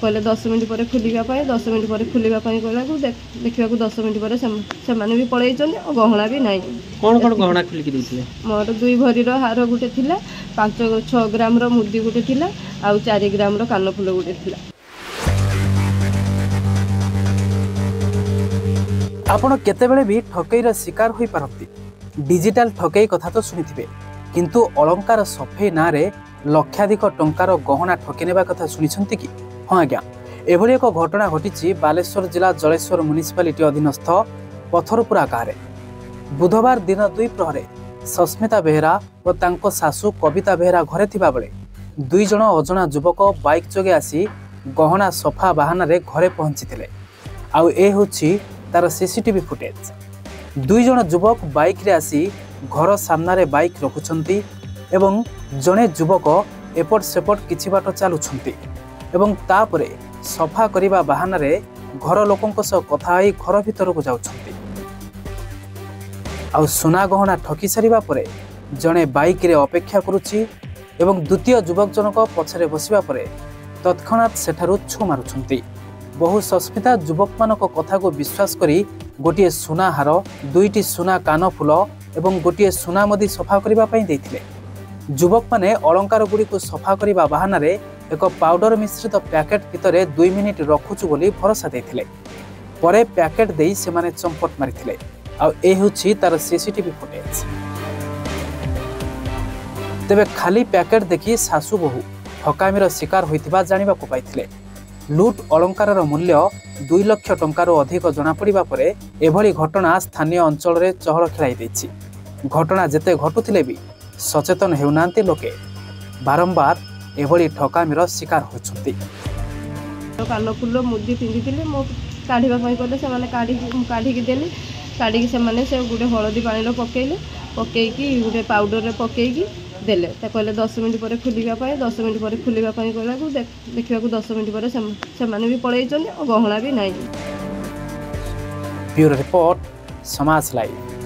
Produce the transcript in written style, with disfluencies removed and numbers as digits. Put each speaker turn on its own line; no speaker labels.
कहले 10 मिनट पर खोलिया 10 मिनट पर खोलिया कहला देखा 10 मिनट पर से भी पलैं और गहना भी नहीं।
कौन कौन गहना खोलिक देते?
मोर 2 भरीर हार गोटे थिला, 5-6 ग्राम मुदी गोटे थिला, आ 4 ग्राम कानफुल गोटे थिला।
आपण केतेबेले भी ठकईर शिकार होई पारती। डिजिटल ठकई कथा तो शुणिथिबे, किंतु अलंकार सफेई ना रे लक्षाधिक टंकार गहना ठकी नेबा कथा शुनिछंती कि? हाँ आज्ञा, एभली एक घटना घटी बालेश्वर जिला जलेश्वर म्युनिसिपालिटी अधीनस्थ पथरपुरा गाँव। बुधवार दिन 2 प्रहरे सस्मिता बेहेरा और तांको सासू कविता बेहेरा घरे थिबा बेले 2 जण अजणा युवक बाइक जोगे आसी गहना सफा बाहाना रे घरे पहुंची आउ ए होछि तार सीसीटीवी फुटेज। 2 जण युवक बाइक रे आसी घर सामना रे बाइक रखुछंती एवं जणे युवक एपट सेपट किछि बाट चालुछंती एवं तापरे सफा करिबा बाहाना रे घर लोकंक सह कथा होई घर भितर को जाउछंती। आउ सुना गहना ठकी सारिबा परे जणे बाइक रे अपेक्षा करुछि एवं द्वितीय युवक जनक पछरे बसिबा परे तत्क्षणात सेठारु छु मारुछंती। बहु सस्मिता युवक मानक कथा को विश्वास करी गोटे सुना हार, 2टी सुना कानफुल एवं गोटे सुना मदी सफा करिबा पई देथिले। युवक माने अलंकार गुडी को सफा करिबा बहाना रे एक पाउडर मिश्रित पैकेट भितरे 2 मिनिट रखुछु बोली भरोसा देथिले। परे पैकेट देई से माने चंपट मारिथिले। आ ए होछि तार सीसीटीवी फुटेज। तेबे खाली पैकेट देखि सासू बहु ठकामीर शिकार होइतिबा जानिबा को पाइथिले। लुट अलंकार मूल्य 2 लाख टंकार अधिक जना पड़िबा परे एभली घटना स्थानीय अंचल रे चहल खेलाई दैछि। घटना जेते घटुथिले भी सचेतन हेउनांती लोके बारंबार एभली ठकामीर शिकार होछंती।
कानफुल मुदी पिंधिथिले मो काढिबा पई कहले से माने काढिकी देली। काढिकी से माने से गुडे हळदी पानी रो पकेइकी गुडे पाउडर रे पकेइकी देले। ते कहले 10 मिनट पर खोलिया 10 मिनट पर खोलिया कहला देखा 10 मिनट पर से भी पलैं और गहना भी नहीं।
ब्यूरो रिपोर्ट, समाज लाइव।